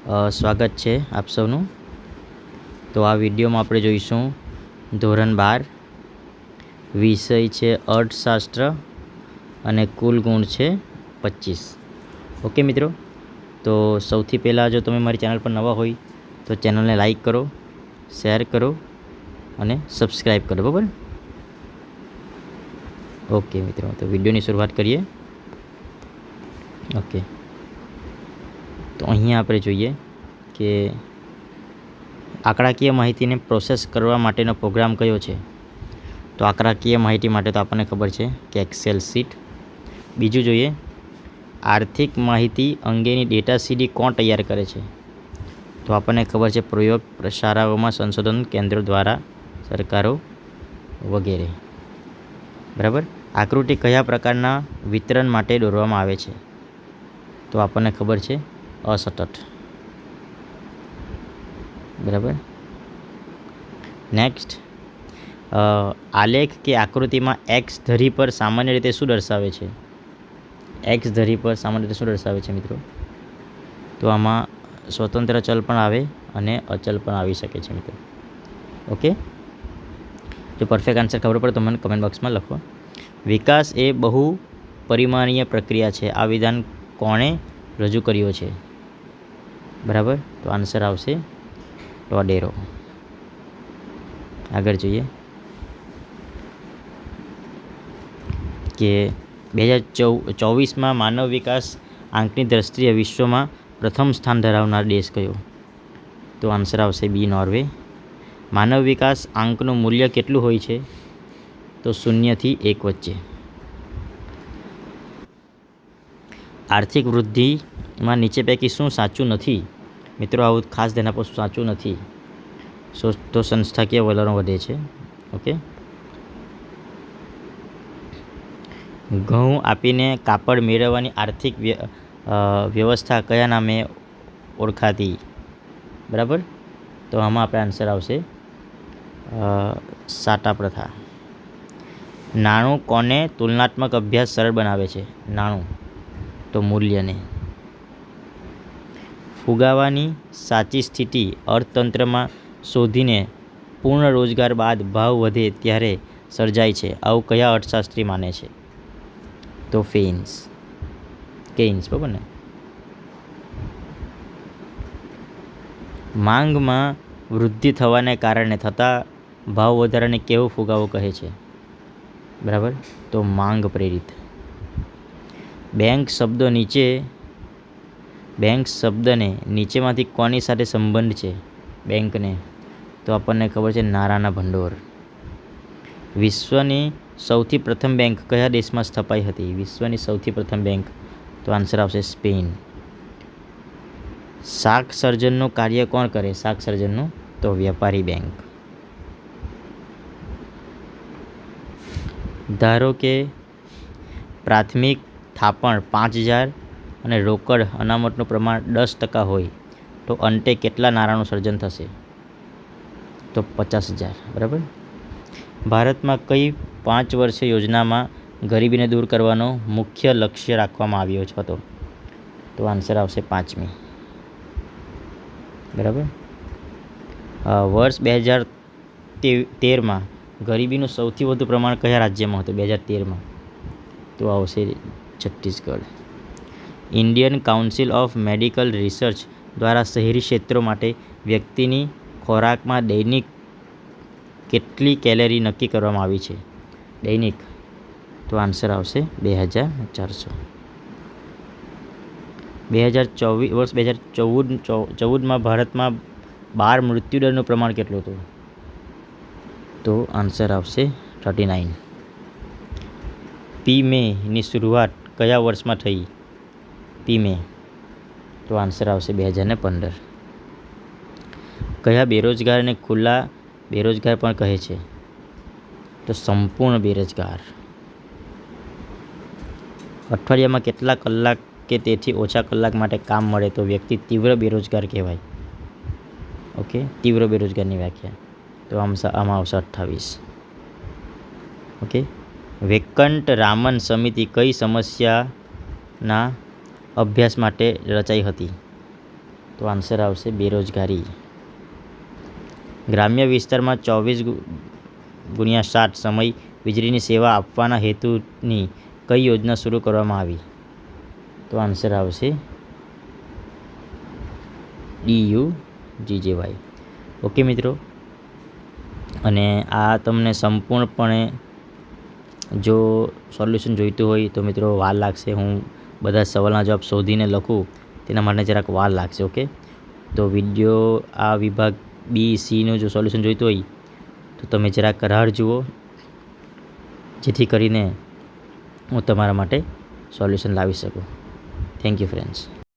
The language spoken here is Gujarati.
સ્વાગત છે આપ સૌનું. તો આ વિડીયોમાં આપણે જોઈશું ધોરણ 12, વિષય છે અર્થશાસ્ત્ર અને કુલ ગુણ છે 25. ઓકે મિત્રો, તો સૌથી પહેલાં જો તમે મારી ચેનલ પર નવા હોય તો ચેનલને લાઈક કરો, શેર કરો અને સબસ્ક્રાઈબ કરો, બરાબર? ઓકે મિત્રો, તો વિડીયોની શરૂઆત કરીએ. ઓકે, તો અહીંયા આપણે જોઈએ કે આંકડાકીય માહિતીને પ્રોસેસ કરવા માટેનો પ્રોગ્રામ કયો છે. તો આંકડાકીય માહિતી માટે તો આપણને ખબર છે કે એક્સેલ શીટ. બીજું જોઈએ, આર્થિક માહિતી અંગેની ડેટા સીડી કોણ તૈયાર કરે છે. તો આપણને ખબર છે પ્રયોગ શાળાઓમાં, સંશોધન કેન્દ્રો દ્વારા, સરકારો વગેરે, બરાબર. આકૃતિ કયા પ્રકારના વિતરણ માટે દોરવામાં આવે છે. તો આપણને ખબર છે અસતત, બરાબર. નેક્સ્ટ, આલેખ કે આકૃતિમાં એક્સ ધરી પર સામાન્ય રીતે શું દર્શાવે છે. એક્સ ધરી પર સામાન્ય રીતે શું દર્શાવે છે મિત્રો? તો આમાં સ્વતંત્ર ચલ પણ આવે અને અચલ પણ આવી શકે છે મિત્રો. ઓકે, જો પરફેક્ટ આન્સર ખબર પડે તો મને કમેન્ટ બોક્સમાં લખો. વિકાસ એ બહુ પરિમાણીય પ્રક્રિયા છે. આ વિધાન કોણે રજૂ કર્યો છે, બરાબર? તો આન્સર આવશે ટોડેરો. આગળ જોઈએ કે 2024માં માનવ વિકાસ આંકની દ્રષ્ટિએ વિશ્વમાં પ્રથમ સ્થાન ધરાવનાર દેશ કયો. તો આન્સર આવશે બી, નોર્વે. માનવ વિકાસ આંકનું મૂલ્ય કેટલું હોય છે. તો 0 થી 1 વચ્ચે. આર્થિક વૃદ્ધિમાં નીચે પૈકી શું સાચું નથી. મિત્રો આવું ખાસ ધ્યાન આપો, સાચું નથી. તો સંસ્થાકીય વલણો વધે છે. ઓકે, ઘઉં આપીને કાપડ મેળવવાની આર્થિક વ્યવસ્થા કયા નામે ઓળખાતી, બરાબર? તો આમાં આપણે આન્સર આવશે સાટા પ્રથા. નાણું કોને તુલનાત્મક અભ્યાસ સરળ બનાવે છે. નાણું તો મૂલ્યને. ફુગાવાની સાચી સ્થિતિ અર્થતંત્રમાં શોધીને પૂર્ણ રોજગાર બાદ ભાવ વધે ત્યારે સર્જાય છે. આવું કયા અર્થશાસ્ત્રી માને છે. તો કેઇન્સ, બરાબર ને. માંગમાં વૃદ્ધિ થવાને કારણે થતા ભાવ વધારાને કેવો ફુગાવો કહે છે, બરાબર? તો માંગ પ્રેરિત. બેંક શબ્દને નીચેમાંથી કોની સાથે સંબંધ છે. બેંકને તો આપણને ખબર છે નાણાંના ભંડોળ. વિશ્વની સૌથી પ્રથમ બેંક કયા દેશમાં સ્થપાઈ હતી. વિશ્વની સૌથી પ્રથમ બેંક, તો આન્સર આવશે સ્પેન. શાક સર્જનનું કાર્ય કોણ કરે. શાક સર્જનનું તો વેપારી બેંક. ધારો કે પ્રાથમિક થાપણ 5000 અને રોકડ અનામતનું પ્રમાણ 10% હોય તો અંતે કેટલા નાણાંનું સર્જન થશે. તો 50,000, બરાબર. ભારતમાં કઈ 5 વર્ષીય યોજનામાં ગરીબીને દૂર કરવાનો મુખ્ય લક્ષ્ય રાખવામાં આવ્યો હતો. તો આન્સર આવશે 5મી, બરાબર. વર્ષ 2013માં ગરીબીનું સૌથી વધુ પ્રમાણ કયા રાજ્યમાં હતું. 2013માં તો આવશે Chhattisgarh. Indian council of medical research દ્વારા શહેરી ક્ષેત્રો માટે વ્યક્તિની ખોરાકમાં દૈનિક કેટલી કેલરી નક્કી કરવામાં આવી છે. દૈનિક તો આન્સર આવશે 2400. 2014માં ભારતમાં બાળ મૃત્યુદરનું પ્રમાણ કેટલું હતું. તો આન્સર આવશે 39. પીમેની શરૂઆત કયા વર્ષમાં થઈ. પીમે તો આન્સર આવશે 2015. કયા બેરોજગારને ખુલ્લા બેરોજગાર પણ કહે છે. તો સંપૂર્ણ બેરોજગાર. અઠવાડિયામાં કેટલા કલાક કે તેથી ઓછા કલાક માટે કામ મળે તો વ્યક્તિ તીવ્ર બેરોજગાર કહેવાય. ઓકે, તીવ્ર બેરોજગારની વ્યાખ્યા તો આમાં આવશે 28. ઓકે, વેંકટ રામન સમિતિ કઈ સમસ્યાના અભ્યાસ માટે રચાઈ હતી. તો તો આન્સર આવશે બેરોજગારી. ગ્રામ્ય વિસ્તારમાં 24x7 સમય વીજળીની સેવા આપવાના હેતુની કઈ યોજના શરૂ કરવામાં આવી? તો આન્સર આવશે DUGJY. ઓકે મિત્રો, અને આ તમને સંપૂર્ણપણે જો સોલ્યુશન જોઈતું હોય તો મિત્રો વાર લાગશે. હું બધા સવાલના જવાબ શોધીને લખું તેના માટે જરાક વાર લાગશે. ઓકે, તો વિડીયો આ વિભાગ BCનું જો સોલ્યુશન જોઈતું હોય તો તમે જરાક રાહ જુઓ, જેથી કરીને હું તમારા માટે સોલ્યુશન લાવી શકું. Thank you friends.